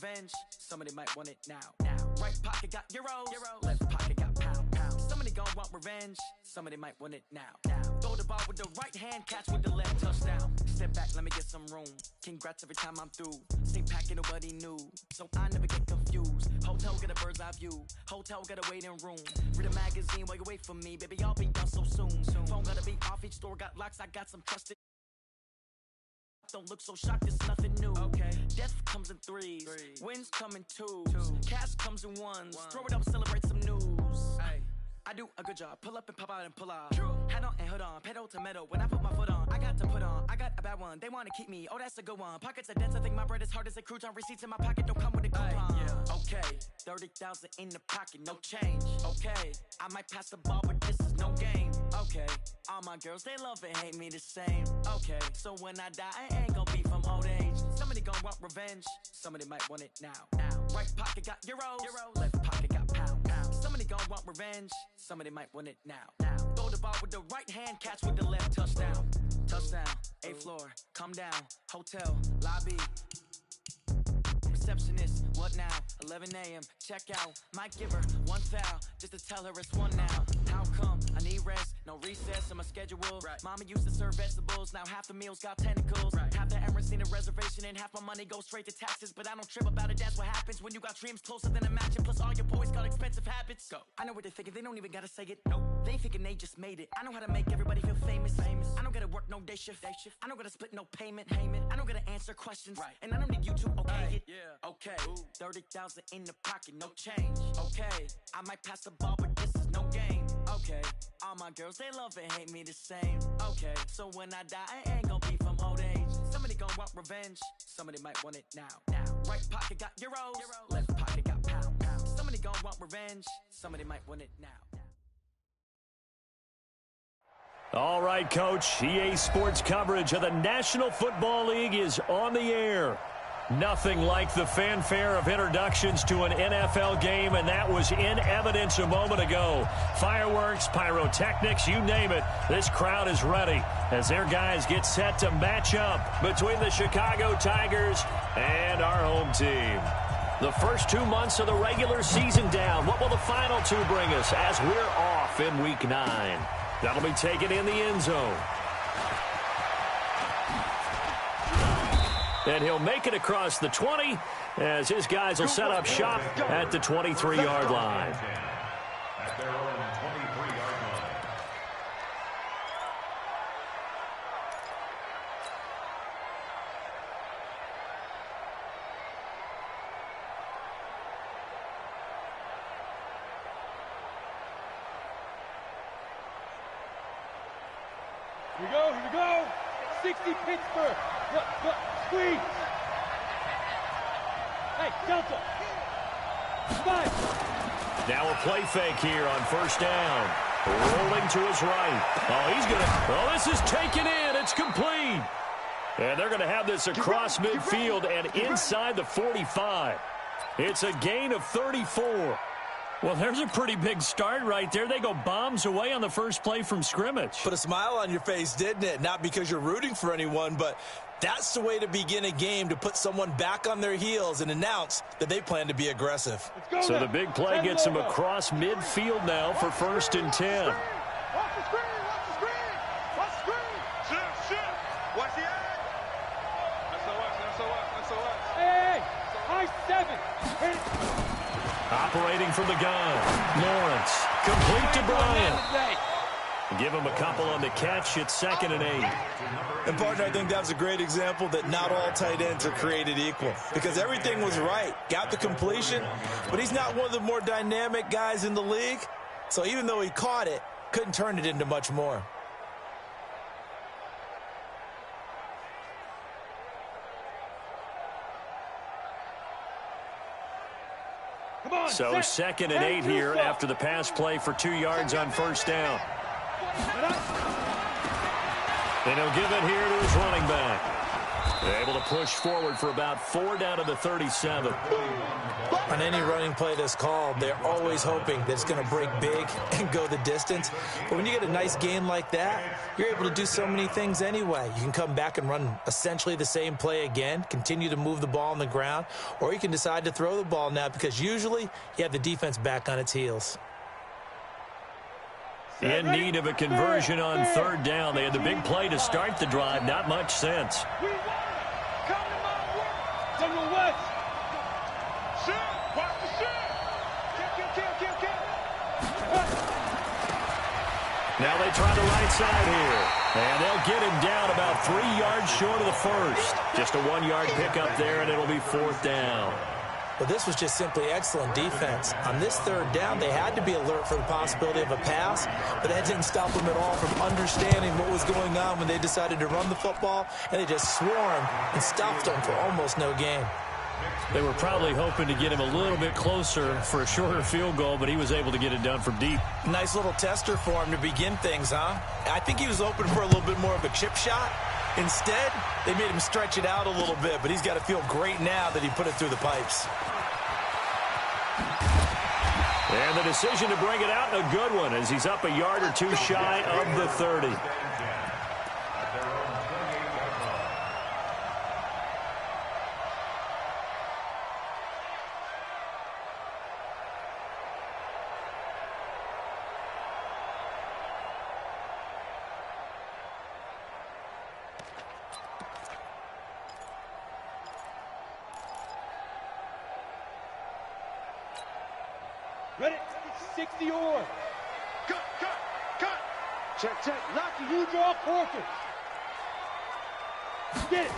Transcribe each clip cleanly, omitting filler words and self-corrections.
revenge. Somebody might want it now. Right pocket got euros. Left pocket got pound. Somebody gon' want revenge. Somebody might want it now. Throw the ball with the right hand, catch with the left, touchdown. Step back, let me get some room. Congrats every time I'm through. Same packet, nobody knew, so I never get confused. Hotel get a bird's eye view. Hotel get a waiting room. Read a magazine while you wait for me, baby. I'll be done so soon. Phone gotta be off. Each store got locks. I got some trusted. Don't look so shocked, it's nothing new. Okay. Death comes in threes. Wins come in twos. Cash comes in ones. Throw it up, celebrate some news. Ay. I do a good job. Pull up and pop out and pull off. Hat on and hood on. Pedal to metal. When I put my foot on, I got to put on. I got a bad one. They want to keep me. Oh, that's a good one. Pockets are dense. I think my bread is hard as a crouton. Receipts in my pocket don't come with a coupon. Yeah. Okay. 30,000 in the pocket. No change. Okay. I might pass the ball, but this is no game. Okay. All my girls, they love and hate me the same. Okay. So when I die, I ain't gonna be from old age. Somebody gonna want revenge. Somebody might want it now. Right pocket got euros. Left pocket got pound. Somebody gon' want revenge. Somebody might want it now. Throw the ball with the right hand, catch with the left, touchdown. Touchdown, 8th floor, come down. Hotel, lobby. Receptionist, what now? 11 a.m., check out. Might give her one foul, just to tell her it's one now. How come? I need rest, no recess in my schedule. Right. Mama used to serve vegetables, now half the meals got tentacles. Right. Half the Emirates need a reservation and half my money goes straight to taxes. But I don't trip about it, that's what happens when you got dreams closer than a match. And plus all your boys got expensive habits. Go. I know what they're thinking, they don't even gotta say it. Nope. They ain't thinking they just made it. I know how to make everybody feel famous. I don't gotta work no day shift. I don't gotta split no payment. I don't gotta answer questions. Right. And I don't need you to okay it. Yeah. Okay, 30,000 in the pocket, no change. Okay, I might pass the ball, but this is no game. Okay, all my girls, they love and hate me the same. Okay, so when I die, I ain't gonna be from old age. Somebody gon' want revenge. Somebody might want it now. Right pocket got euros. Left pocket got pound. Somebody gon' want revenge. Somebody might want it now. All right, Coach. EA Sports coverage of the National Football League is on the air. Nothing like the fanfare of introductions to an NFL game, and that was in evidence a moment ago. Fireworks, pyrotechnics, you name it. This crowd is ready as their guys get set to match up between the Chicago Tigers and our home team. The first 2 months of the regular season down. What will the final two bring us as we're off in Week 9? That'll be taken in the end zone. And he'll make it across the 20 as his guys will set up shop at the 23-yard line. At their own 23-yard line. Here we go. 60 Pittsburgh. Look, squeeze. Hey, Delta. Five. Now a play fake here on first down. Rolling to his right. This is taken in. It's complete. And they're going to have this across midfield and inside the 45. It's a gain of 34. Well, there's a pretty big start right there. They go bombs away on the first play from scrimmage. Put a smile on your face, didn't it? Not because you're rooting for anyone, but that's the way to begin a game, to put someone back on their heels and announce that they plan to be aggressive. So the big play gets them across midfield now for 1st and 10. Watch the screen. Shoot. Watch the edge. That's so what. Hey. High 7. Hit it. Operating from the gun. Lawrence. Complete to Bryant. Give him a couple on the catch. It's 2nd and 8. And, partner, I think that's a great example that not all tight ends are created equal. Because everything was right. Got the completion. But he's not one of the more dynamic guys in the league. So even though he caught it, couldn't turn it into much more. So 2nd and 8 here after the pass play for 2 yards on first down. And he'll give it here to his running back. They're able to push forward for about 4 down to the 37. On any running play that's called, they're always hoping that it's going to break big and go the distance. But when you get a nice gain like that, you're able to do so many things anyway. You can come back and run essentially the same play again, continue to move the ball on the ground, or you can decide to throw the ball now because usually you have the defense back on its heels. In need of a conversion on 3rd down. They had the big play to start the drive. Not much sense. Now they try the right side here. And they'll get him down about 3 yards short of the first. Just a 1-yard pickup there, and it'll be 4th down. Well, this was just simply excellent defense. On this 3rd down, they had to be alert for the possibility of a pass, but that didn't stop them at all from understanding what was going on when they decided to run the football, and they just swarmed and stuffed them for almost no gain. They were probably hoping to get him a little bit closer for a shorter field goal, but he was able to get it done from deep. Nice little tester for him to begin things, huh? I think he was open for a little bit more of a chip shot. Instead, they made him stretch it out a little bit, but he's got to feel great now that he put it through the pipes. And the decision to bring it out, a good one, as he's up a yard or 2 shy of the 30. Ready? 60 or. Cut. Check. Lucky, you draw quarters. Get it.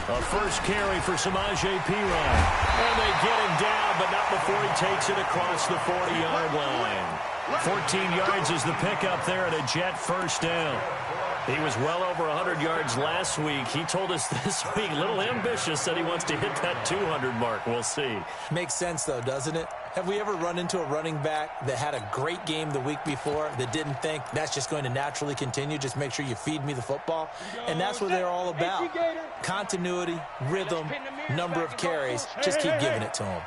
A first carry for Samaje Perine. And they get him down, but not before he takes it across the 40-yard line. 14 yards is the pickup there at a Jet first down. He was well over 100 yards last week. He told us this week, a little ambitious, said he wants to hit that 200 mark. We'll see. Makes sense, though, doesn't it? Have we ever run into a running back that had a great game the week before that didn't think that's just going to naturally continue? Just make sure you feed me the football. And that's what they're all about. Continuity, rhythm, number of carries. Just keep giving it to them.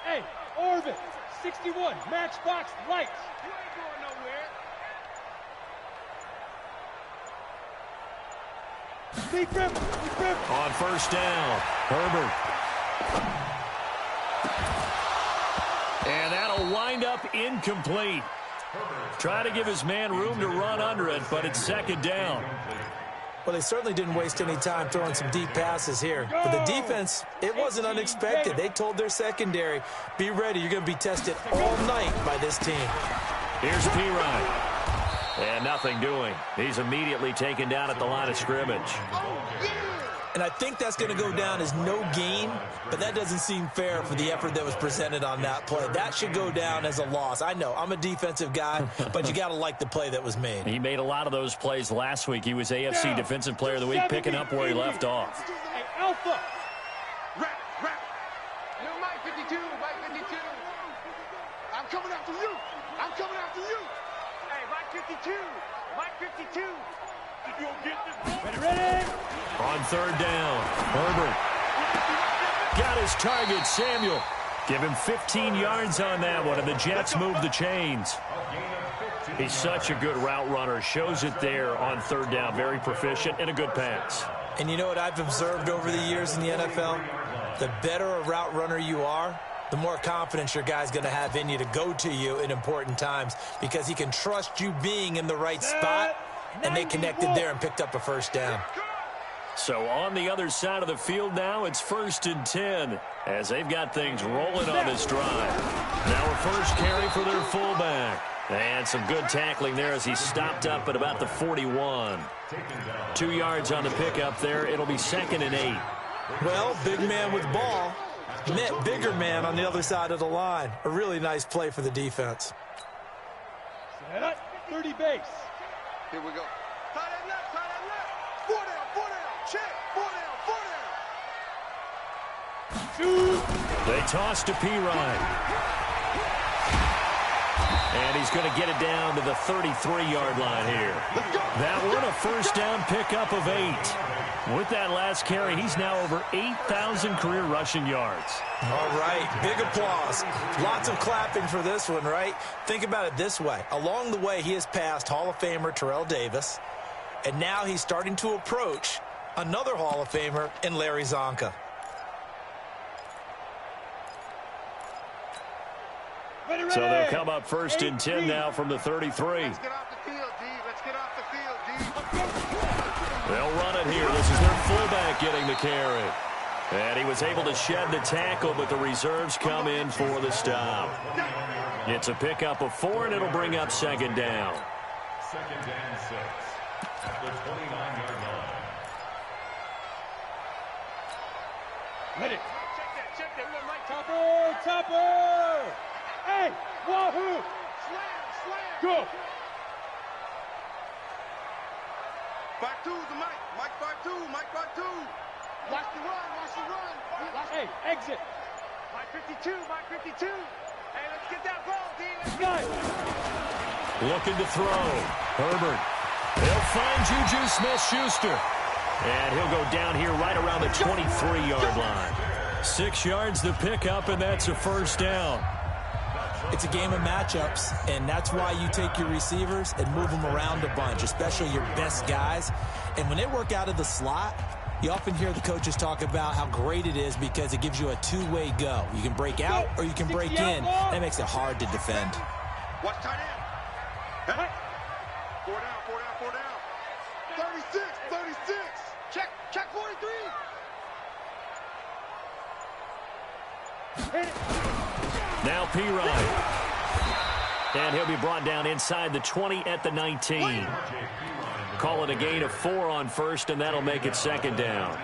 Hey, Orvin, 61, Matchbox Lights. You ain't going nowhere. Speak River. On first down, Herbert. And that'll wind up incomplete. Try to give his man room to run under it, but it's 2nd down. Well, they certainly didn't waste any time throwing some deep passes here. But the defense, it wasn't unexpected. They told their secondary, be ready. You're going to be tested all night by this team. Here's Perine. And nothing doing. He's immediately taken down at the line of scrimmage. And I think that's going to go down as no gain, but that doesn't seem fair for the effort that was presented on that play. That should go down as a loss. I know, I'm a defensive guy, but you got to like the play that was made. He made a lot of those plays last week. He was AFC Defensive Player of the Week, picking up where he left off. Hey, Alpha. Rap. Yo, Mike 52. I'm coming after you. Hey, Mike 52. You gonna get this? Ready? On 3rd down, Herbert got his target, Samuel. Give him 15 yards on that one, and the Jets move the chains. He's such a good route runner. Shows it there on 3rd down. Very proficient and a good pass. And you know what I've observed over the years in the NFL? The better a route runner you are, the more confidence your guy's going to have in you to go to you in important times because he can trust you being in the right spot, and they connected there and picked up a first down. So on the other side of the field now, it's 1st and 10 as they've got things rolling on this drive. Now a first carry for their fullback. And some good tackling there as he stopped up at about the 41. 2 yards on the pickup there. It'll be 2nd and 8. Well, big man with ball met bigger man on the other side of the line. A really nice play for the defense. Set up, 30 base. Here we go. Tie that left. 4 down. Check. 4 down. They toss to Perine. And he's going to get it down to the 33-yard line here. That one, a first down pickup of 8. With that last carry, he's now over 8,000 career rushing yards. All right, big applause. Lots of clapping for this one, right? Think about it this way. Along the way, he has passed Hall of Famer Terrell Davis, and now he's starting to approach another Hall of Famer in Larry Zonka. So they'll come up first and 10 now from the 33. Let's get off the field, D. Let's get off the field, D. They'll run it here. This is their fullback getting the carry. And he was able to shed the tackle, but the reserves come in for the stop. It's a pickup of 4, and it'll bring up second down. Second and 6 at the 29-yard line. Ready. Check that. Look, Mike. Topper. Hey, wahoo. Slam. Go. 5-2 the Mike. Mike 5-2. Mike 5-2. Watch the run. Hey, exit. Mike 52. Hey, let's get that ball, D. Nice. Looking to throw. Herbert. He'll find Juju Smith-Schuster. And he'll go down here right around the 23-yard line. 6 yards the pickup, and that's a first down. It's a game of matchups, and that's why you take your receivers and move them around a bunch, especially your best guys. And when they work out of the slot, you often hear the coaches talk about how great it is because it gives you a two-way go. You can break out or you can break in. That makes it hard to defend. Watch tight end. Hey. 4 down. 36. Check 43. Now Pirine. And he'll be brought down inside the 20 at the 19. Call it a gain of 4 on first, and that'll make it second down.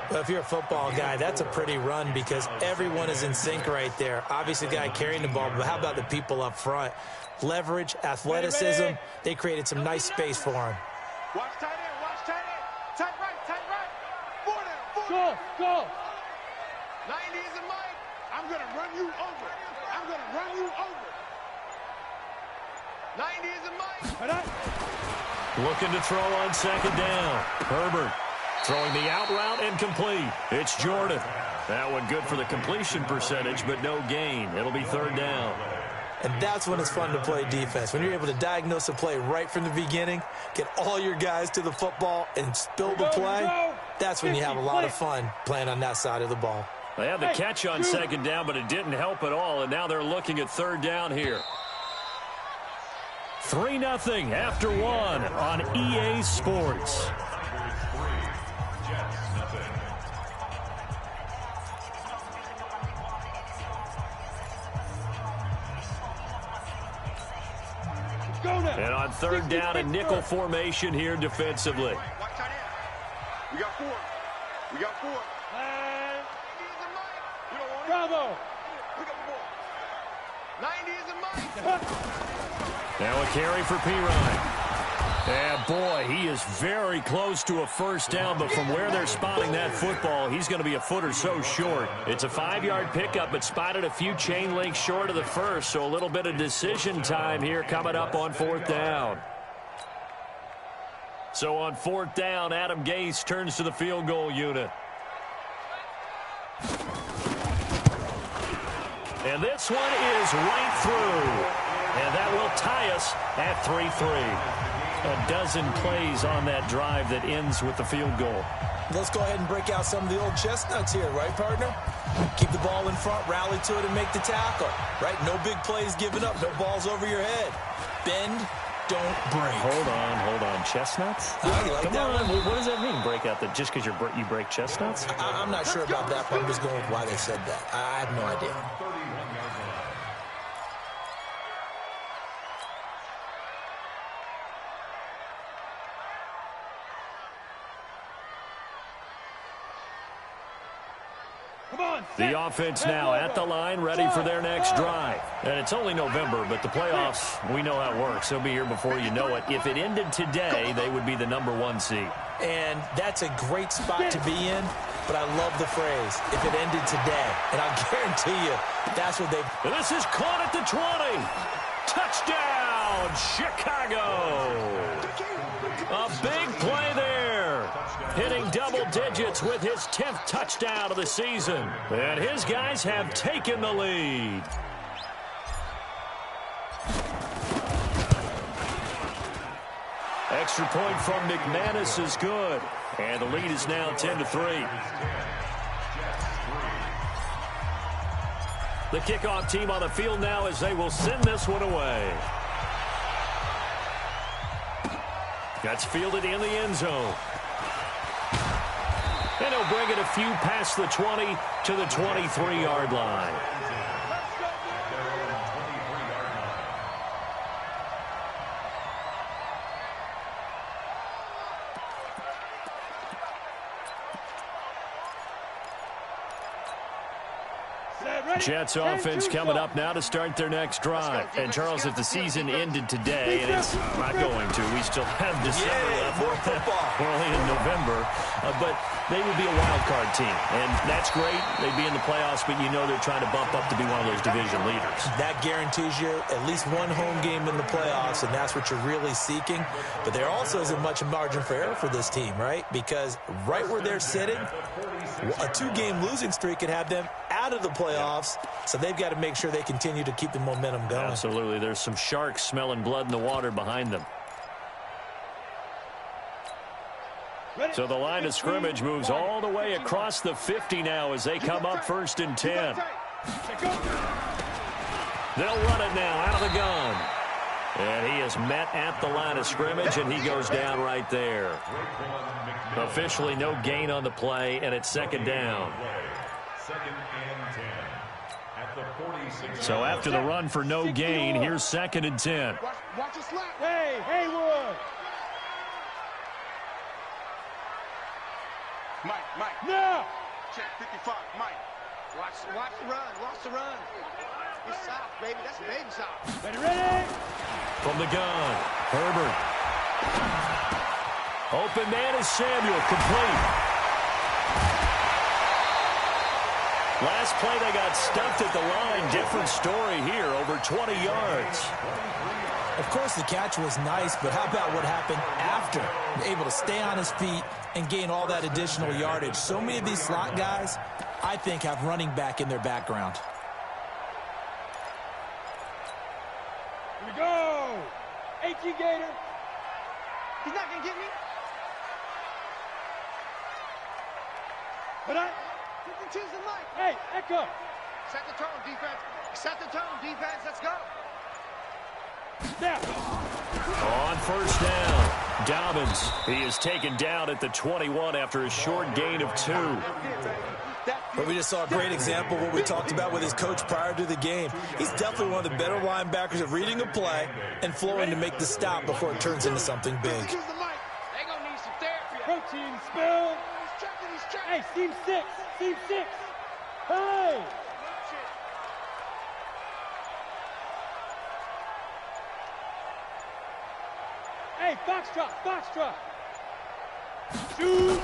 Well, if you're a football guy, that's a pretty run because everyone is in sync right there. Obviously, the guy carrying the ball, but how about the people up front? Leverage, athleticism, they created some nice space for him. Watch tight end. Tight right. 4 down. Go. 90 is a Mike. I'm going to run you over. 90 is a Mike. Looking to throw on second down. Herbert throwing the out route and complete. It's Jordan. That one good for the completion percentage, but no gain. It'll be third down. And that's when it's fun to play defense. When you're able to diagnose a play right from the beginning, get all your guys to the football, and spill the play, that's when you have a lot of fun playing on that side of the ball. They had the catch on second down, but it didn't help at all, and now they're looking at third down here. 3-0 after 1 on EA Sports. And on third down, a nickel formation here defensively. Watch tight end. We got 4. Bravo. We got 4. 90 is a Mike. Now a carry for Pirine. And boy, he is very close to a first down, but from where they're spotting that football, he's going to be a foot or so short. It's a 5-yard pickup, but spotted a few chain links short of the first, so a little bit of decision time here coming up on fourth down. So on fourth down, Adam Gase turns to the field goal unit. And this one is right through. And that will tie us at 3-3. A dozen plays on that drive that ends with the field goal. Let's go ahead and break out some of the old chestnuts here, right, partner? Keep the ball in front, rally to it, and make the tackle, right? No big plays given up, no balls over your head. Bend, don't break. Hold on. Chestnuts? You like Come that on. one? What does that mean, break out? Just because you break chestnuts? I'm not sure about that, but I'm just going with why they said that. I have no idea. 31-yard line. The offense now at the line, ready for their next drive. And it's only November, but the playoffs, we know how it works. They'll be here before you know it. If it ended today, they would be the #1 seed. And that's a great spot to be in, but I love the phrase, if it ended today. And I'll guarantee you, that's what they... And this is caught at the 20. Touchdown, Chicago! A big play there. Hitting double digits with his 10th touchdown of the season. And his guys have taken the lead. Extra point from McManus is good. And the lead is now 10-3. The kickoff team on the field now as they will send this one away. That's fielded in the end zone. And he'll bring it a few past the 20 to the 23-yard line. Jets offense coming up now to start their next drive. And, Charles, if the season ended today, and it's not going to, we still have December left. More football. We're only in November. But they would be a wild card team. And that's great. They'd be in the playoffs, but you know they're trying to bump up to be one of those division leaders. That guarantees you at least one home game in the playoffs, and that's what you're really seeking. But there also isn't much margin for error for this team, right? Because right where they're sitting, a two-game losing streak could have them out of the playoffs, so they've got to make sure they continue to keep the momentum going. Absolutely. There's some sharks smelling blood in the water behind them. So the line of scrimmage moves all the way across the 50 now as they come up 1st and 10. They'll run it now out of the gun. And he is met at the line of scrimmage, and he goes down right there. Officially no gain on the play, and it's 2nd down. So after the run for no gain, here's 2nd and 10. Watch the slap. Hey, Haywood. Mike. No. Check 55, Mike. Watch the run. It's south, baby. That's baby south. Ready? From the gun, Herbert. Open man is Samuel, complete. Last play they got stuffed at the line. Different story here, over 20 yards. Of course, the catch was nice, but how about what happened after? Able to stay on his feet and gain all that additional yardage. So many of these slot guys, I think, have running back in their background. Here we go. 18 Gator. He's not going to get me. But I... Choose the mic. Hey, Echo. Set the tone, defense. Set the tone, defense. Let's go. Snap. On 1st down, Dobbins. He is taken down at the 21 after a short gain of 2. But we just saw a great example of what we talked about with his coach prior to the game. He's definitely one of the better linebackers at reading a play and flowing to make the stop before it turns into something big. They're going to need some therapy. Protein spill. Hey, Team 6. Team 6. Hey. Hey, foxtrot. Shoot.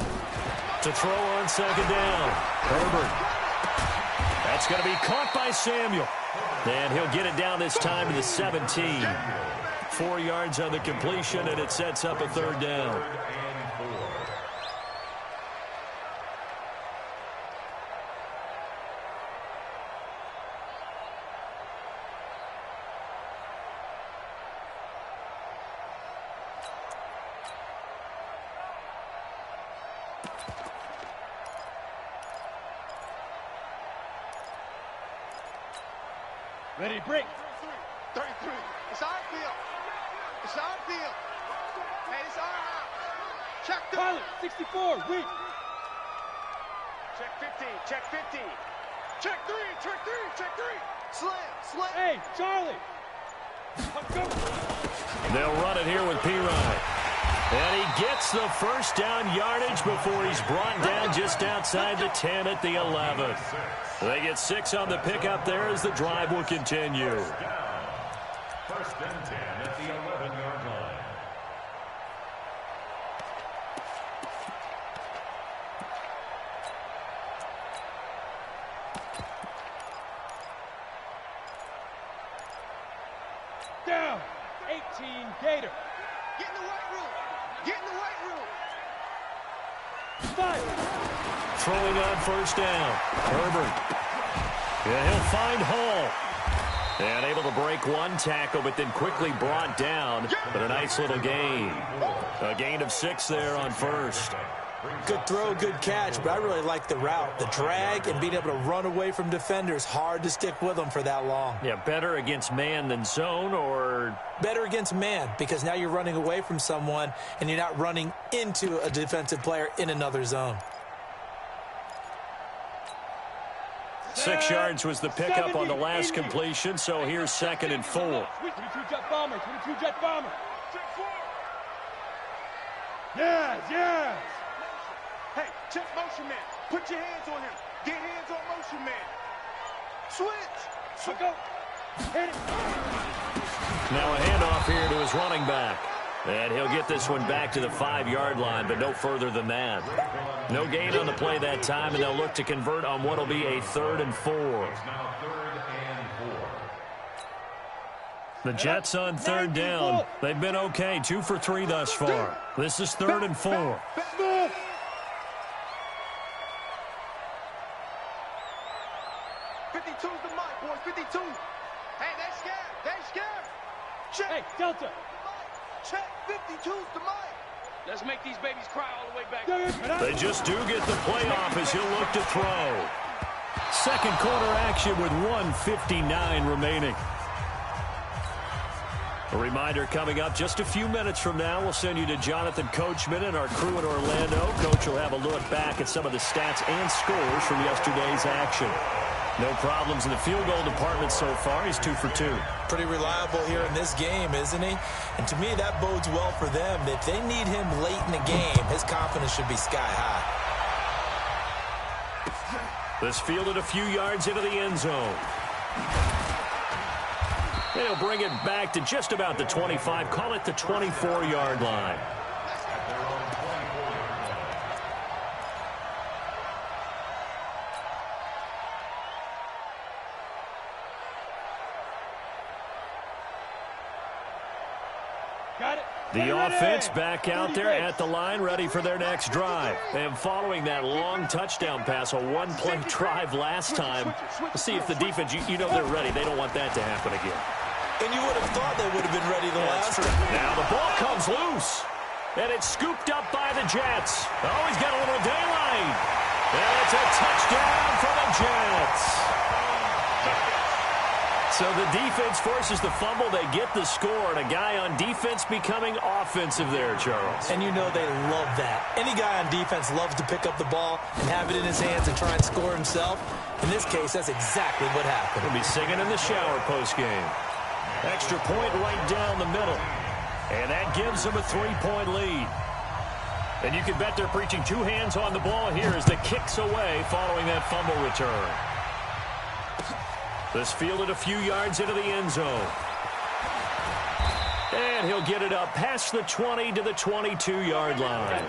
To throw on 2nd down, Herbert. That's going to be caught by Samuel. And he'll get it down this time to the 17. 4 yards on the completion, and it sets up a 3rd down. Ready, break. 33. It's our field. Hey, it's our house. Check 3. Pilot, 64, weak. Check 50. Check 3. Slim. Hey, Charlie. Let's go. They'll run it here with P-Ryan. And he gets the 1st down yardage before he's brought down just outside the 10 at the 11. They get 6 on the pickup there as the drive will continue. 1st and 10 at the 11-yard line. Team Gator. Get in the weight room. Get in the weight room. Fight. Throwing on first down. Herbert. Yeah, he'll find Hall. And able to break one tackle, but then quickly brought down. But a nice little gain. A gain of 6 there on first. Good throw, good catch, but I really like the route. The drag and being able to run away from defenders. Hard to stick with them for that long. Yeah, better against man than zone, or? Better against man, because now you're running away from someone and you're not running into a defensive player in another zone. 6 yards was the pickup on the last completion, so here's 2nd and 4. 22 jet bomber, 22 jet bomber. Yes, yes. Hey, check motion man. Put your hands on him. Get hands on motion man. Switch. I'll go. Hit it. Now a handoff here to his running back. And he'll get this one back to the 5-yard line, but no further than that. No gain on the play that time, and they'll look to convert on what will be a 3rd and 4. The Jets on 3rd down. They've been okay, 2 for 3 thus far. This is 3rd and 4. 52's the mic, boys. 52. Hey, they scared. They scared. Check. Hey, Delta. Check. 52's the mic. Let's make these babies cry all the way back. They just do get the play off as he'll look to throw. Second quarter action with 1:59 remaining. A reminder coming up just a few minutes from now. We'll send you to Jonathan Coachman and our crew in Orlando. Coach will have a look back at some of the stats and scores from yesterday's action. No problems in the field goal department so far. He's 2 for 2. Pretty reliable here in this game, isn't he? And to me, that bodes well for them. If they need him late in the game, his confidence should be sky high. This fielded a few yards into the end zone. They'll bring it back to just about the 25. Call it the 24-yard line. The offense back out there at the line, ready for their next drive. And following that long touchdown pass, a one-play drive last time, we'll see if the defense, you know they're ready. They don't want that to happen again. And you would have thought they would have been ready the last time. Now the ball comes loose. And it's scooped up by the Jets. Oh, he's got a little daylight. And it's a touchdown for the Jets. So the defense forces the fumble. They get the score, and a guy on defense becoming offensive there, Charles. And you know they love that. Any guy on defense loves to pick up the ball and have it in his hands and try and score himself. In this case, that's exactly what happened. He'll be singing in the shower postgame. Extra point right down the middle. And that gives them a 3-point lead. And you can bet they're preaching 2 hands on the ball here as the kick's away following that fumble return. This fielded a few yards into the end zone. And he'll get it up past the 20 to the 22-yard line.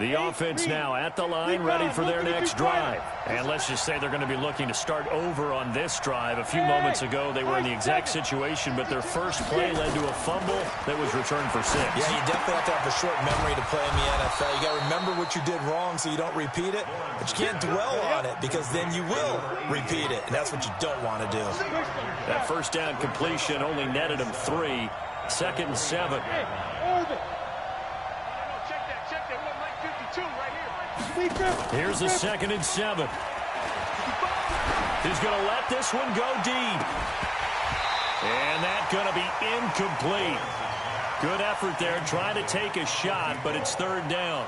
The offense now at the line, ready for their next drive. And let's just say they're going to be looking to start over on this drive. A few moments ago, they were in the exact situation, but their first play led to a fumble that was returned for 6. Yeah, you definitely have to have a short memory to play in the NFL. You got to remember what you did wrong so you don't repeat it, but you can't dwell on it because then you will repeat it, and that's what you don't want to do. That first down completion only netted him 3. 2nd and 7. Here's the 2nd and 7. He's going to let this one go deep. And that's going to be incomplete. Good effort there trying to take a shot, but it's 3rd down.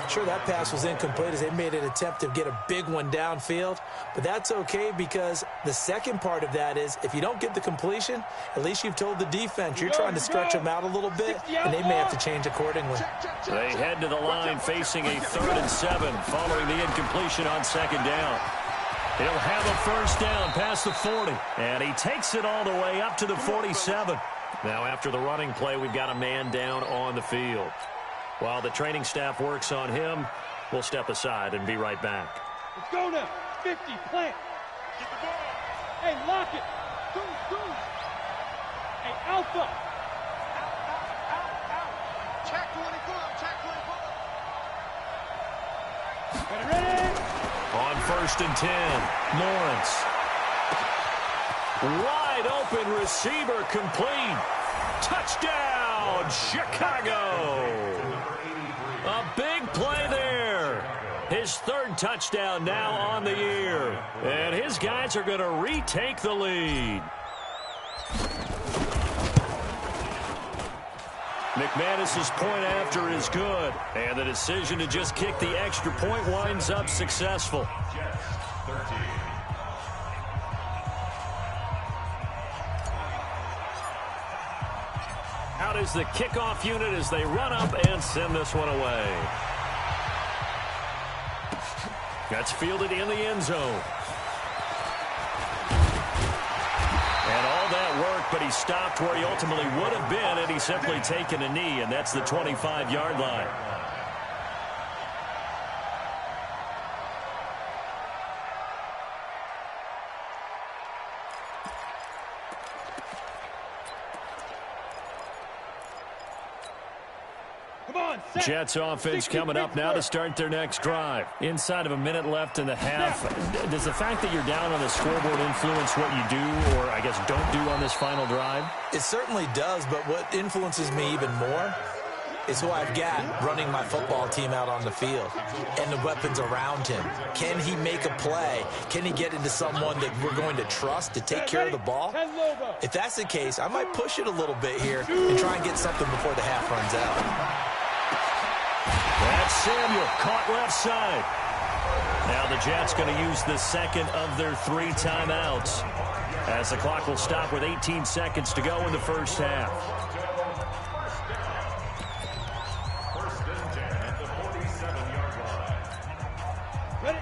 Sure, that pass was incomplete as they made an attempt to get a big one downfield, but that's okay because the second part of that is if you don't get the completion, at least you've told the defense you're trying to stretch them out a little bit, and they may have to change accordingly. They head to the line facing a 3rd and 7 following the incompletion on 2nd down. He'll have a first down past the 40, and he takes it all the way up to the 47. Now, after the running play, we've got a man down on the field. While the training staff works on him, we'll step aside and be right back. Let's go now. 50, plant. Get the ball. Hey, lock it. Hey, alpha. Out. Check 24. Check 24. Ready? On 1st and 10, Lawrence. Wide open receiver complete. Touchdown, Chicago. A big play there. His 3rd touchdown now on the year. And his guys are going to retake the lead. McManus's point after is good. And the decision to just kick the extra point winds up successful. Out is the kickoff unit as they run up and send this one away. That's fielded in the end zone. And all that work, but he stopped where he ultimately would have been had he simply taken a knee, and that's the 25-yard line. Jets offense coming up now to start their next drive. Inside of a minute left in the half. Does the fact that you're down on the scoreboard influence what you do, or I guess don't do on this final drive? It certainly does, but what influences me even more is who I've got running my football team out on the field and the weapons around him. Can he make a play? Can he get into someone that we're going to trust to take care of the ball? If that's the case, I might push it a little bit here and try and get something before the half runs out. That's Samuel, caught left side. Now the Jets going to use the second of their 3 timeouts as the clock will stop with 18 seconds to go in the first half.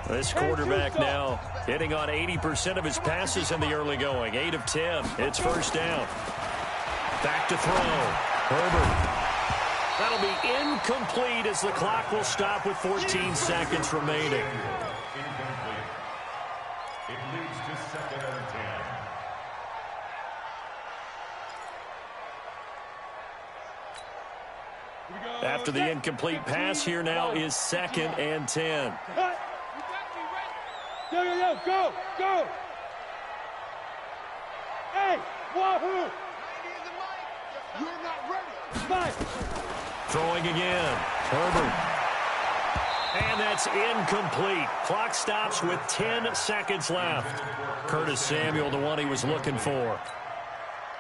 This quarterback now hitting on 80% of his passes in the early going. 8 of 10. It's first down. Back to throw. Herbert. That'll be incomplete as the clock will stop with 14 seconds remaining. Incomplete. It leads to 2nd and 10. After the incomplete pass, here now is 2nd and 10. Go! Hey, wahoo! You're not ready. Five. Throwing again. Herbert. And that's incomplete. Clock stops with 10 seconds left. Curtis Samuel, the one he was looking for.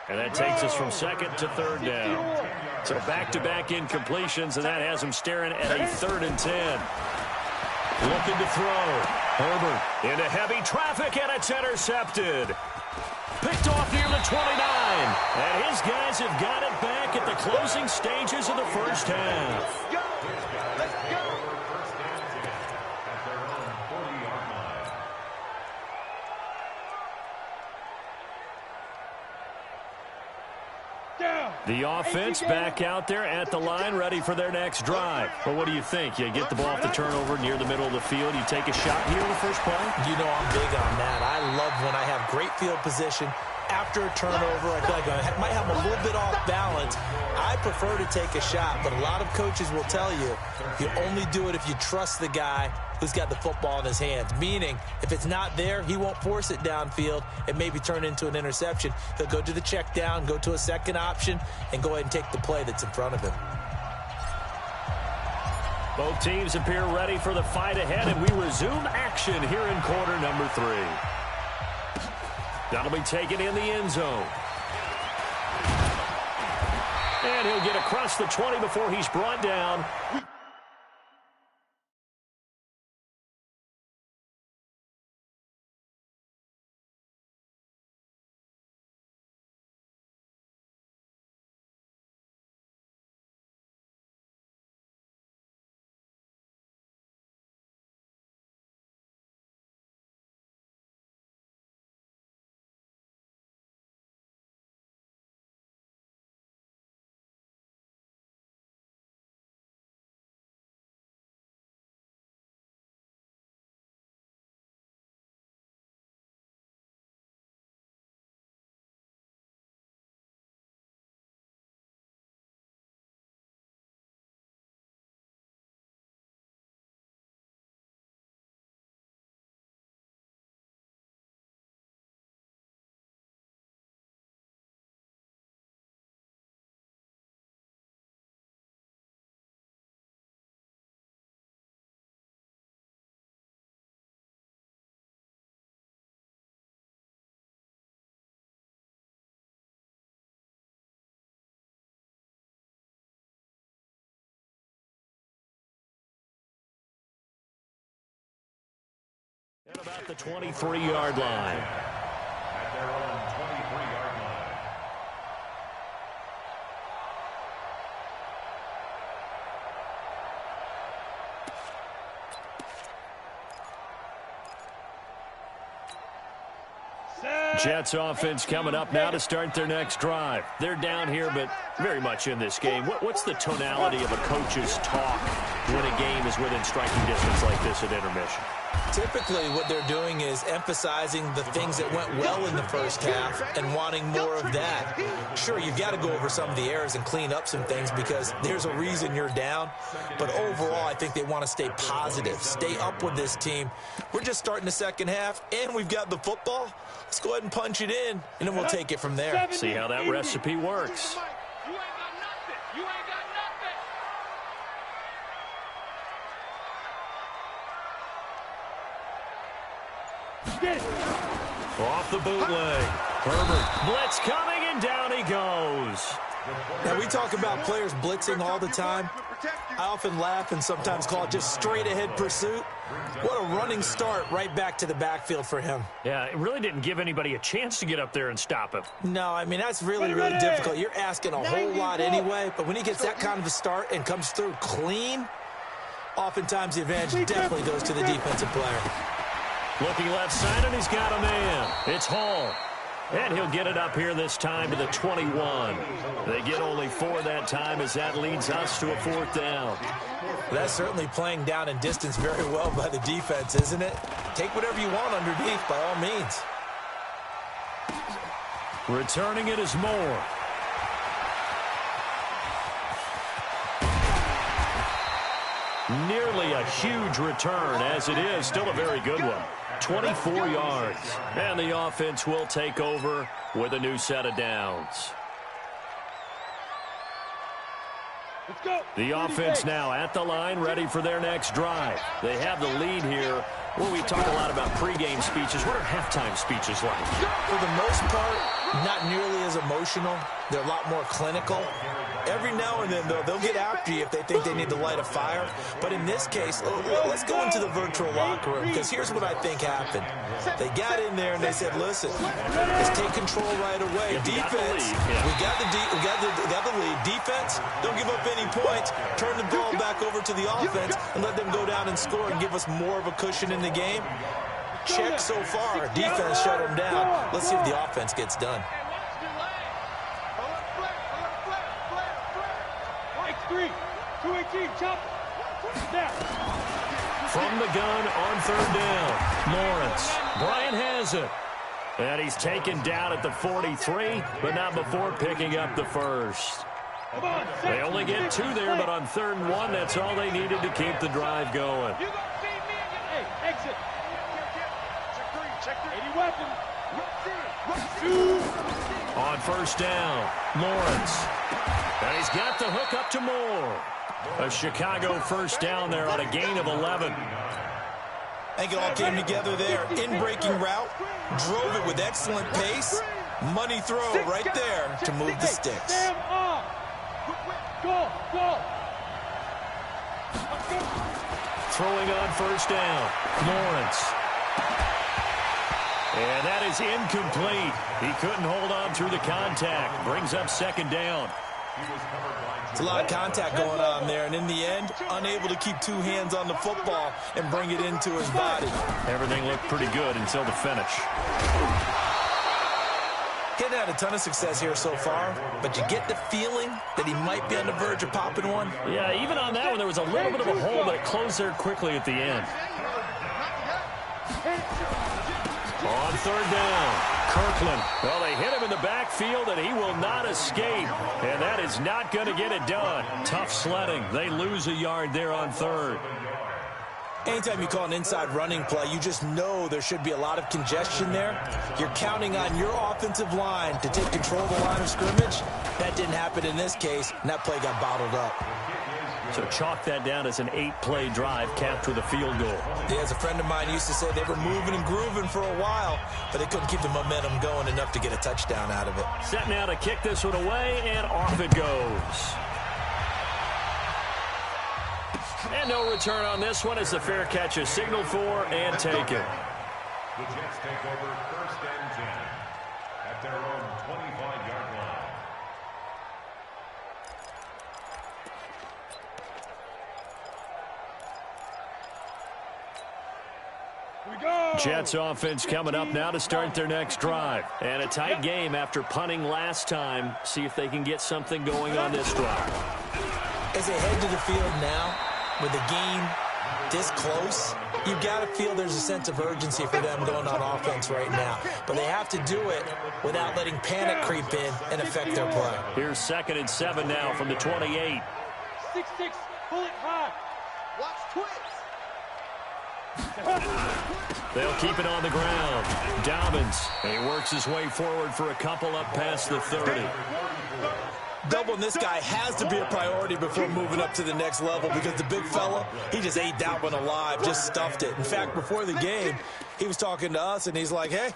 And that takes us from 2nd to 3rd down. So back-to-back incompletions, and that has him staring at a 3rd and 10. Looking to throw. Herbert into heavy traffic, and it's intercepted. Picked off near the 29. And his guys have got it back at the closing stages of the first half. Let's go. First and 10 at their own 40-yard line. The offense back out there at the line, ready for their next drive. But what do you think? You get the ball off the turnover near the middle of the field. You take a shot here in the first play? You know I'm big on that. I love when I have great field position. After a turnover, I feel like I might have a little bit off balance. I prefer to take a shot, but a lot of coaches will tell you, you only do it if you trust the guy who's got the football in his hands. Meaning, if it's not there, he won't force it downfield and maybe turn into an interception. He'll go to the check down, go to a second option, and go ahead and take the play that's in front of him. Both teams appear ready for the fight ahead, and we resume action here in quarter number 3. That'll be taken in the end zone. And he'll get across the 20 before he's brought down. About the 23-yard line. At their own 23-yard line. Jets offense coming up now to start their next drive. They're down here, but very much in this game. What's the tonality of a coach's talk when a game is within striking distance like this at intermission? Typically, what they're doing is emphasizing the things that went well in the first half and wanting more of that. Sure, you've got to go over some of the errors and clean up some things because there's a reason you're down. But overall, I think they want to stay positive, stay up with this team. We're just starting the second half, and we've got the football. Let's go ahead and punch it in, and then we'll take it from there. See how that recipe works. You ain't got nothing. You ain't got nothing. Get it. Off the bootleg. Herbert. Blitz coming, and down he goes. Now, we talk about players blitzing all the time. I often laugh and sometimes call it just straight-ahead pursuit. What a running start right back to the backfield for him. Yeah, it really didn't give anybody a chance to get up there and stop him. No, I mean, that's really, really difficult. You're asking a whole lot anyway, but when he gets that kind of a start and comes through clean, oftentimes the advantage definitely goes to the defensive player. Looking left side, and he's got a man. It's Hall. And he'll get it up here this time to the 21. They get only 4 that time as that leads us to a 4th down. That's certainly playing down and distance very well by the defense, isn't it? Take whatever you want underneath by all means. Returning it is Moore. Nearly a huge return, as it is still a very good one. 24 yards. And the offense will take over with a new set of downs. Let's go. The offense now at the line, ready for their next drive. They have the lead here. Well, we talk a lot about pregame speeches. What are halftime speeches like? For the most part, not nearly as emotional. They're a lot more clinical. Every now and then, though, they'll get after you if they think they need to light a fire. But in this case, let's go into the virtual locker room, because here's what I think happened. They got in there and they said, listen, let's take control right away. Defense, we got the lead. Defense, don't give up any points. Turn the ball back over to the offense and let them go down and score and give us more of a cushion in the game. Check so far. Defense shut them down. Let's see if the offense gets done. From the gun on 3rd down, Lawrence. Bryant has it. And he's taken down at the 43, but not before picking up the first. They only get 2 there, but on 3rd and 1, that's all they needed to keep the drive going. Hey, exit. Any weapon. On 1st down, Lawrence. And he's got the hook up to Moore. A Chicago 1st down there on a gain of 11. I think it all came together there. In-breaking route, drove it with excellent pace. Money throw right there to move the sticks. Go. Throwing on 1st down, Lawrence. And that is incomplete. He couldn't hold on through the contact. Brings up 2nd down. It's a lot of contact going on there, and in the end, unable to keep 2 hands on the football and bring it into his body. Everything looked pretty good until the finish. He's had a ton of success here so far, but you get the feeling that he might be on the verge of popping one. Yeah, even on that one, there was a little bit of a hole, but it closed there quickly at the end. On 3rd down, Kirkland. Well, they hit him in the backfield, and he will not escape. And that is not going to get it done. Tough sledding. They lose a yard there on 3rd. Anytime you call an inside running play, you just know there should be a lot of congestion there. You're counting on your offensive line to take control of the line of scrimmage. That didn't happen in this case, and that play got bottled up. So chalk that down as an 8-play drive capped with a field goal. Yeah, as a friend of mine used to say, they were moving and grooving for a while, but they couldn't keep the momentum going enough to get a touchdown out of it. Set now to kick this one away, and off it goes. And no return on this one as the fair catch is signaled for and taken. The Jets take over 1st and 10 at their own 25-yard line. Jets offense coming up now to start their next drive. And a tight game after punting last time. See if they can get something going on this drive. As they head to the field now, with the game this close, you've got to feel there's a sense of urgency for them going on offense right now. But they have to do it without letting panic creep in and affect their play. Here's 2nd and 7 now from the 28. 6-6, pull it high. Watch twins. They'll keep it on the ground. Dobbins, and he works his way forward for a couple up past the 30. Doubling this guy has to be a priority before moving up to the next level because the big fella, he just ate that one alive, just stuffed it. In fact, before the game, he was talking to us, and he's like, hey,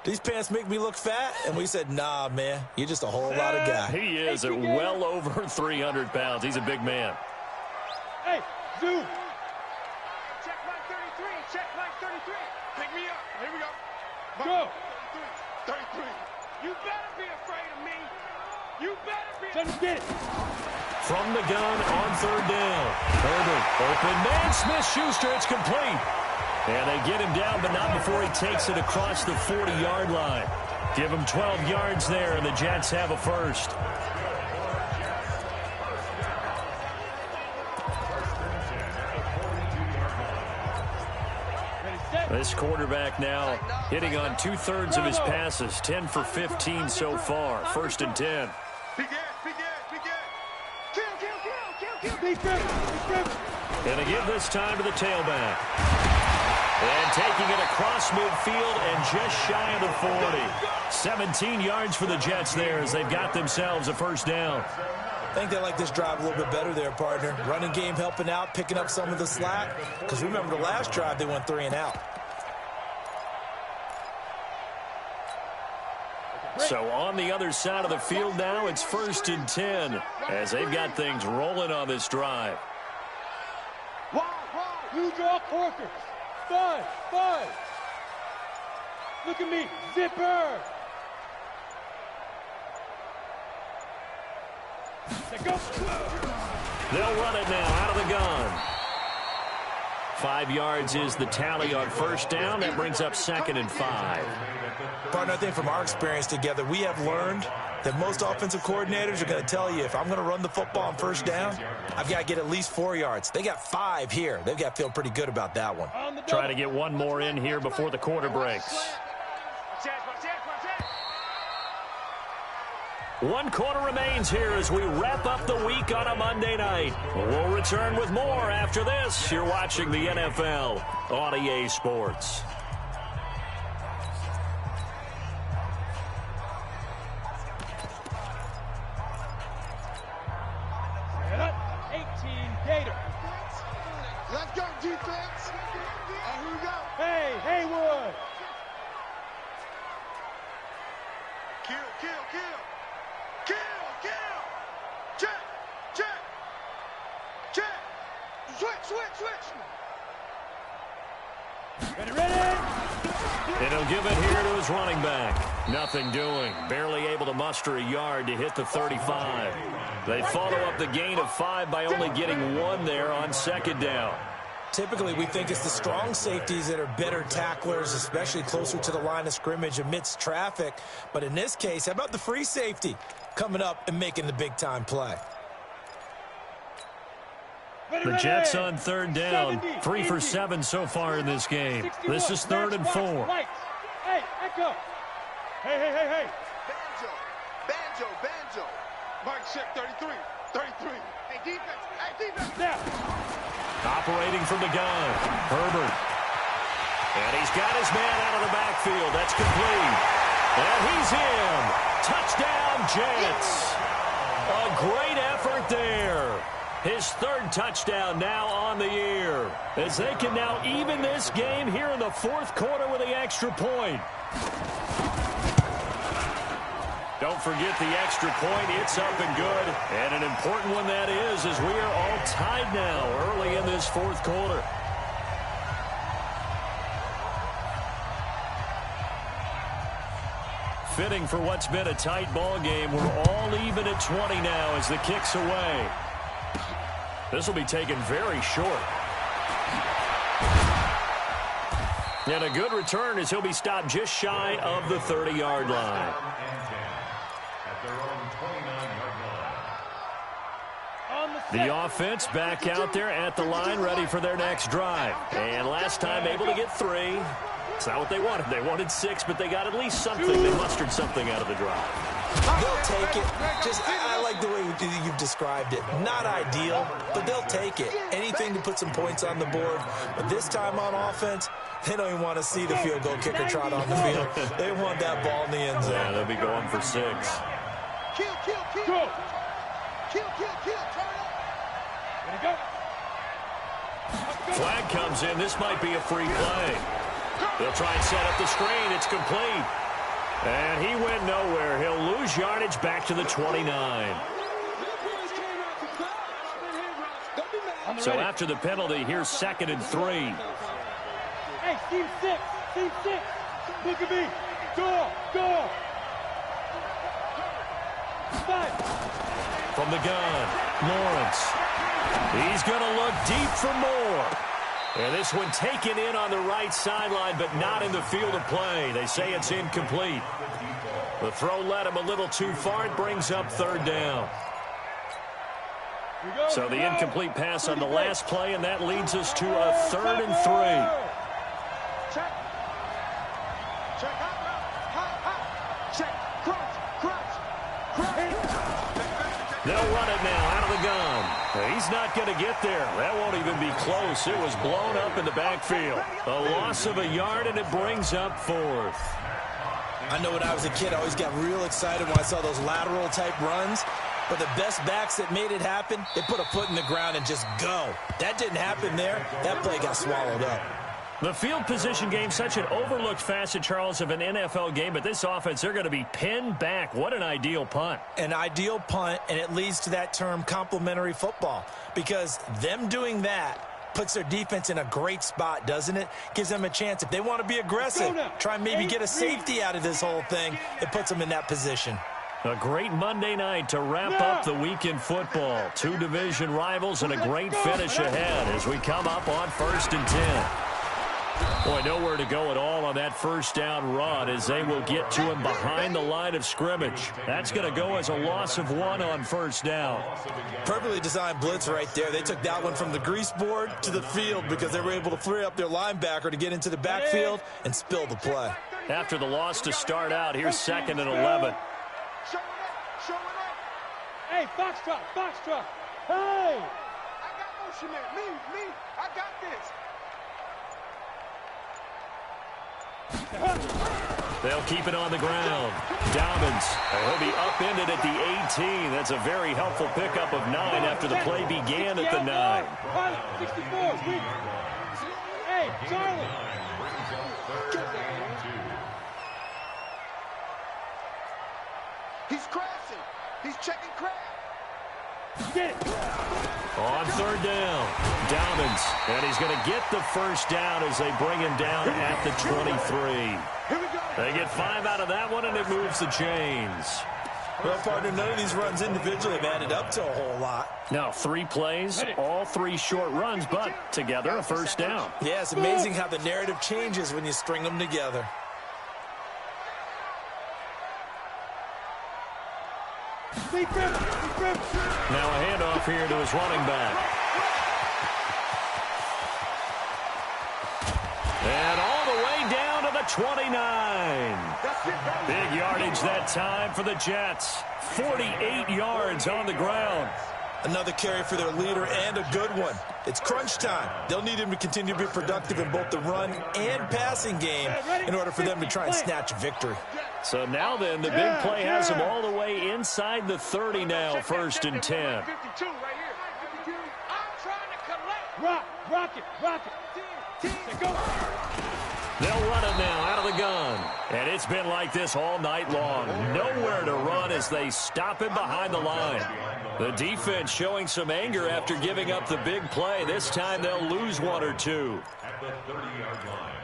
these pants make me look fat? And we said, nah, man, you're just a whole lot of guy. He is at well over 300 pounds. He's a big man. Hey, zoom. Check line 33. Check line 33. Pick me up. Here we go. Go. 33. You better be afraid of me. You better be. Let him get it. From the gun on 3rd down. Herbert, open man, Smith-Schuster, it's complete. And they get him down, but not before he takes it across the 40-yard line. Give him 12 yards there, and the Jets have a first. This quarterback now hitting on 2/3 of his passes, 10 for 15 so far. 1st and 10. And they give this time to the tailback. And taking it across midfield and just shy of the 40. 17 yards for the Jets there as they've got themselves a first down. I think they like this drive a little bit better there, partner. Running game helping out, picking up some of the slack. Because remember the last drive, they went 3 and out. So on the other side of the field now, it's 1st and 10 as they've got things rolling on this drive. You draw corkers. Fun. Look at me. Zipper. Let's go. They'll run it now out of the gun. 5 yards is the tally on 1st down. That brings up 2nd and 5. Partner, I think from our experience together, we have learned that most offensive coordinators are going to tell you, if I'm going to run the football on 1st down, I've got to get at least 4 yards. They got 5 here. They've got to feel pretty good about that one. Trying to get one more in here before the quarter breaks. 1 quarter remains here as we wrap up the week on a Monday night. We'll return with more after this. You're watching the NFL on EA Sports. Set up. 18 Gator. Let's go, defense. And here we go. Hey, Haywood. Kill. Check. Switch. Ready. And he'll give it here to his running back. Nothing doing. Barely able to muster a yard to hit the 35. They follow up the gain of 5 by only getting 1 there on 2nd down. Typically, we think it's the strong safeties that are better tacklers, especially closer to the line of scrimmage amidst traffic. But in this case, how about the free safety coming up and making the big-time play? The Jets on 3rd down. 3 for 7 so far in this game. This is 3rd and 4. Hey, echo. Hey. Banjo. Mike, check 33. Hey, defense. Now. Operating from the gun. Herbert. And he's got his man out of the backfield. That's complete. And he's in. Touchdown, Jets. A great effort there. His 3rd touchdown now on the year, as they can now even this game here in the 4th quarter with the extra point. Don't forget the extra point. It's up and good. And an important one that is, as we are all tied now early in this 4th quarter. Fitting for what's been a tight ball game. We're all even at 20 now as the kick's away. This will be taken very short. And a good return as he'll be stopped just shy of the 30-yard line. The offense back out there at the line, ready for their next drive. And last time able to get 3. It's not what they wanted. They wanted 6, but they got at least something. They mustered something out of the drive. They'll take it. I like the way you've described it. Not ideal, but they'll take it. Anything to put some points on the board. But this time on offense, they don't even want to see the field goal kicker trot on the field. They want that ball in the end zone. Yeah, they'll be going for 6. Kill. Go. Kill. Turn up. Ready, go. Flag comes in. This might be a free play. They'll try and set up the screen. It's complete. And he went nowhere. He'll lose yardage back to the 29. So after the penalty, here's 2nd and 3. Hey, team 6. Look at me. Go. 5. From the gun, Lawrence. He's going to look deep for more. And this one taken in on the right sideline, but not in the field of play. They say it's incomplete. The throw led him a little too far. It brings up 3rd down. So the incomplete pass on the last play, and that leads us to a 3rd and 3. Check. They'll run it now out of the gun. He's not going to get there. That won't even be close. It was blown up in the backfield. A loss of a yard, and it brings up 4th. I know when I was a kid, I always got real excited when I saw those lateral-type runs. But the best backs that made it happen, they put a foot in the ground and just go. That didn't happen there. That play got swallowed up. The field position game, such an overlooked facet, Charles, of an NFL game. But this offense, they're going to be pinned back. What an ideal punt. An ideal punt, and it leads to that term complementary football. Because them doing that puts their defense in a great spot, doesn't it? Gives them a chance. If they want to be aggressive, try and maybe get a safety out of this whole thing, it puts them in that position. A great Monday night to wrap up the week in football. 2 division rivals and a great finish ahead as we come up on 1st and 10. Boy, nowhere to go at all on that 1st down run as they will get to him behind the line of scrimmage. That's going to go as a loss of 1 on 1st down. Perfectly designed blitz right there. They took that one from the grease board to the field because they were able to free up their linebacker to get into the backfield and spill the play. After the loss to start out, here's 2nd and 11. Hey, Foxtrot. Hey! I got motion there. Me. I got this. They'll keep it on the ground. Dobbins, he'll be upended at the 18. That's a very helpful pickup of 9 after the play began at the 9. 64. Hey, Charlie. He's crashing. He's checking crash. Get it. On 3rd down, Dobbins, and he's going to get the 1st down as they bring him down at the 23. They get 5 out of that one, and it moves the chains. Well, partner, none of these runs individually have added up to a whole lot. Now, 3 plays, all 3 short runs, but together a 1st down. Yeah, it's amazing how the narrative changes when you string them together. Now a handoff here to his running back. And all the way down to the 29. Big yardage that time for the Jets. 48 yards on the ground. Another carry for their leader and a good one. It's crunch time. They'll need him to continue to be productive in both the run and passing game in order for them to try and snatch a victory. So now then, the big play has them all the way inside the 30 now, 1st and 10. 52 right here. I'm trying to collect. Rock it. Go. They'll run it now out of the gun. And it's been like this all night long. Nowhere to run as they stop him behind the line. The defense showing some anger after giving up the big play. This time they'll lose 1 or 2. At the 30-yard line.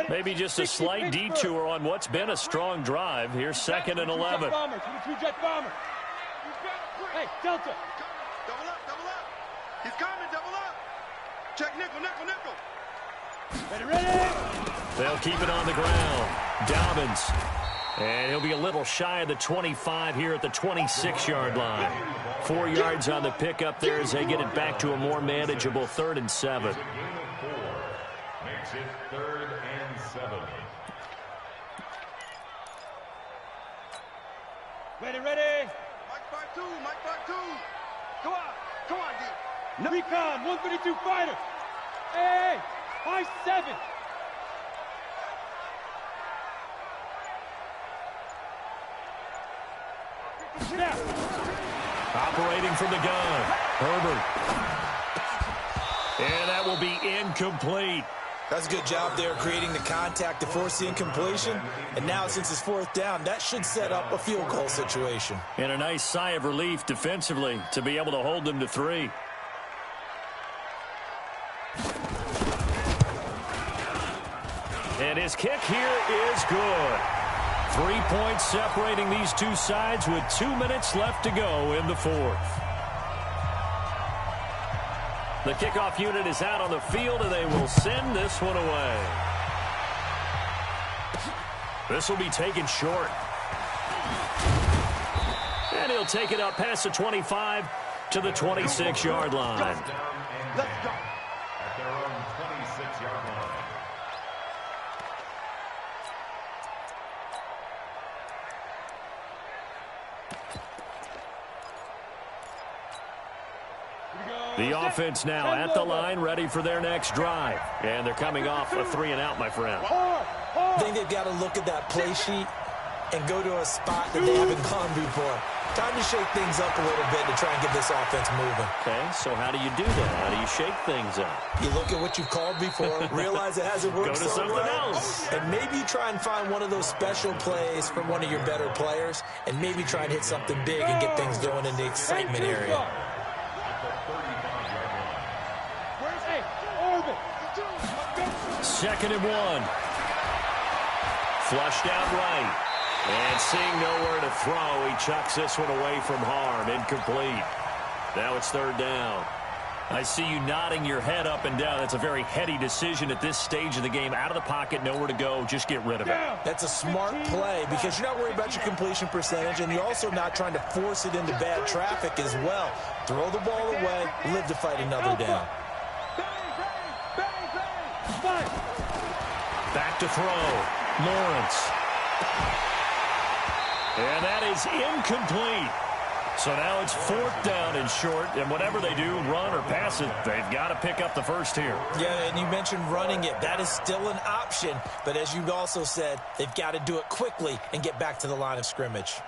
Maybe just a slight detour on what's been a strong drive. Here's 2nd and 11. Two-jet bomber. Hey, Delta. Double up, double up. He's coming, double up. Check nickel, nickel, nickel. Ready? They'll keep it on the ground. Dobbins. And he'll be a little shy of the 25 here at the 26-yard line. 4 yards on the pickup there as they get it back to a more manageable 3rd and 7. Makes it 3rd and 7. Ready? Mike 5-2, Mike 5-2. Come on, D. Recon, 132 fighter. Hey, high 7. Snap. Operating from the gun. Herbert. And that will be incomplete. That's a good job there creating the contact to force the incompletion. And now since it's 4th down, that should set up a field goal situation. And a nice sigh of relief defensively to be able to hold them to 3. And his kick here is good. 3 points separating these two sides with 2 minutes left to go in the 4th. The kickoff unit is out on the field, and they will send this one away. This will be taken short. And he'll take it up past the 25 to the 26-yard line. Let's go. At their own 26-yard line. The offense now at the line, ready for their next drive. And they're coming off a 3-and-out, my friend. I think they've got to look at that play sheet and go to a spot that they haven't gone before. Time to shake things up a little bit to try and get this offense moving. Okay, so how do you do that? How do you shake things up? You look at what you've called before, realize it hasn't worked Go to so something well, else. and maybe try and find one of those special plays from one of your better players, and maybe try and hit something big and get things going in the excitement area. Second and 1. Flushed out right. And seeing nowhere to throw, he chucks this one away from harm. Incomplete. Now it's 3rd down. I see you nodding your head up and down. That's a very heady decision at this stage of the game. Out of the pocket, nowhere to go. Just get rid of it. That's a smart play because you're not worried about your completion percentage, and you're also not trying to force it into bad traffic as well. Throw the ball away, live to fight another down. Back to throw. Lawrence. And that is incomplete. So now it's 4th down and short, and whatever they do, run or pass it, they've got to pick up the first here. Yeah, and you mentioned running it. That is still an option, but as you've also said, they've got to do it quickly and get back to the line of scrimmage.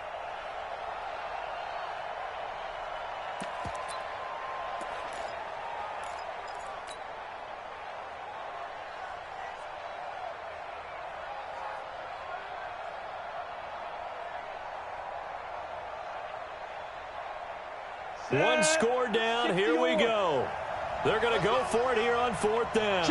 One score down. Here we go. They're going to go for it here on 4th down.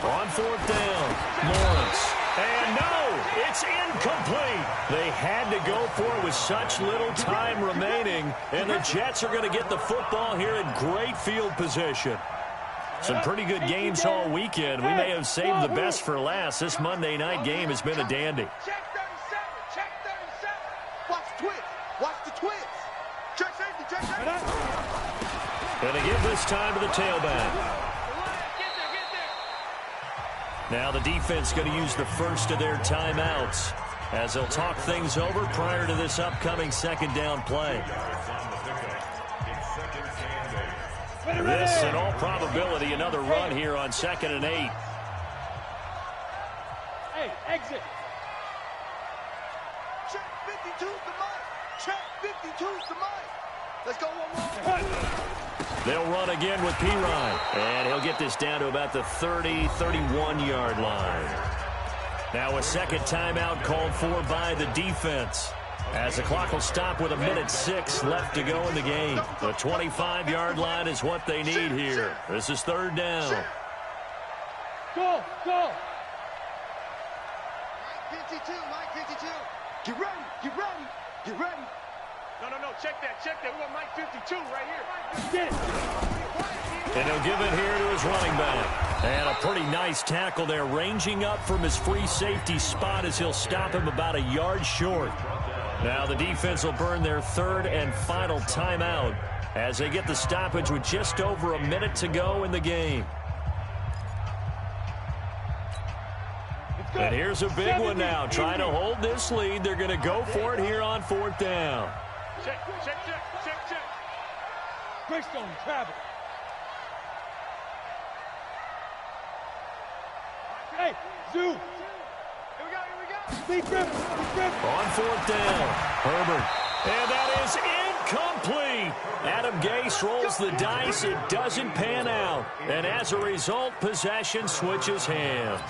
On 4th down, Lawrence. And no, it's incomplete. They had to go for it with such little time remaining. And the Jets are going to get the football here in great field position. Some pretty good games all weekend. We may have saved the best for last. This Monday night game has been a dandy. Check 37, check 37. Watch the twist, watch the twist. Check safety, check safety. Going to give this time to the tailback. Now the defense going to use the first of their timeouts as they'll talk things over prior to this upcoming 2nd down play. This, in all probability, another run here on 2nd and 8. Hey, exit. Check 52's the mic. Check 52's the mic. Let's go one more. They'll run again with Pirine. And he'll get this down to about the 30, 31-yard line. Now a second timeout called for by the defense, as the clock will stop with 1:06 left to go in the game. The 25-yard line is what they need here. This is 3rd down. Go, go. Mike 52, Mike 52. Get ready, get ready, get ready. No, check that. We want Mike 52 right here. Get it. And he'll give it here to his running back. And a pretty nice tackle there, ranging up from his free safety spot as he'll stop him about a yard short. Now the defense will burn their third and final timeout as they get the stoppage with just over a minute to go in the game. And here's a big one now, trying to hold this lead. They're going to go for it here on fourth down. Check. Greystone, travel. Hey, Zoo. Here we go. Speed grip. On fourth down, Herbert. And that is incomplete. Adam Gase rolls the dice. It doesn't pan out. And as a result, possession switches hands.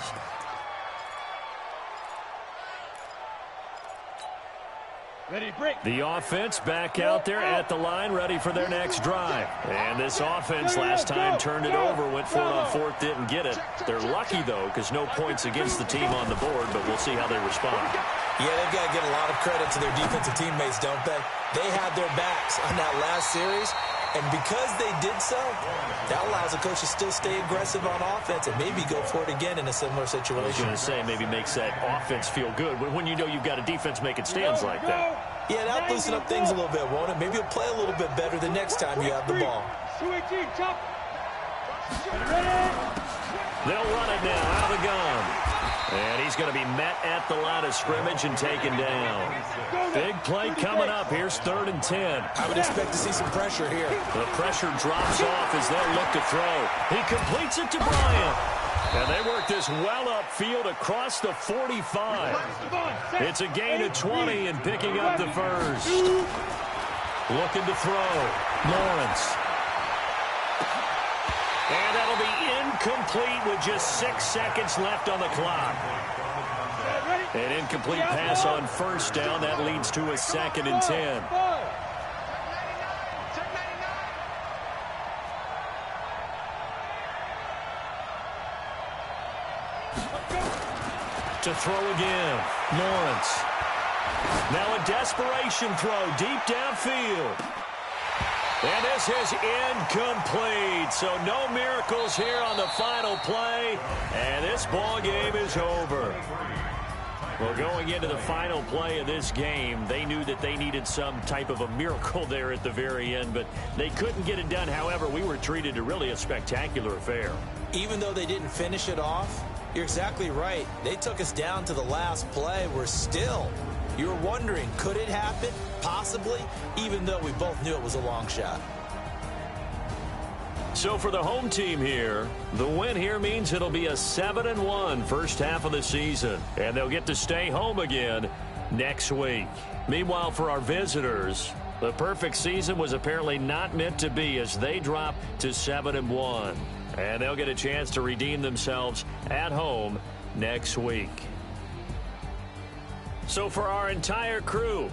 Ready, break. The offense back out there at the line, ready for their next drive. And this offense last time turned it over, went for it on fourth, didn't get it. They're lucky, though, because no points against the team on the board, but we'll see how they respond. Yeah, they've got to get a lot of credit to their defensive teammates, don't they? They had their backs on that last series, and because they did so, that allows the coach to still stay aggressive on offense and maybe go for it again in a similar situation. I was going to say, maybe makes that offense feel good when you know you've got a defense making stands like that. Yeah, that'll loosen up things a little bit, won't it? Maybe you'll play a little bit better the next time you have the ball. Switching, chop. They'll run it now out of the gun. And he's going to be met at the line of scrimmage and taken down. Big play coming up. Here's 3rd and 10. I would expect to see some pressure here. The pressure drops off as they'll look to throw. He completes it to Bryant. And they work this well upfield across the 45. It's a gain of 20 and picking up the first. Looking to throw. Lawrence. And that'll be incomplete with just 6 seconds left on the clock. An incomplete pass on first down. That leads to a 2nd and 10. To throw again. Lawrence. Now a desperation throw deep downfield. And this is incomplete. So no miracles here on the final play. And this ball game is over. Well, going into the final play of this game, they knew that they needed some type of a miracle there at the very end, but they couldn't get it done. However, we were treated to really a spectacular affair. Even though they didn't finish it off, you're exactly right. They took us down to the last play. We're still, you were wondering, could it happen? Possibly, even though we both knew it was a long shot. So for the home team here, the win here means it'll be a 7-1 first half of the season, and they'll get to stay home again next week. Meanwhile, for our visitors, the perfect season was apparently not meant to be as they drop to 7-1, and they'll get a chance to redeem themselves at home next week. So for our entire crew,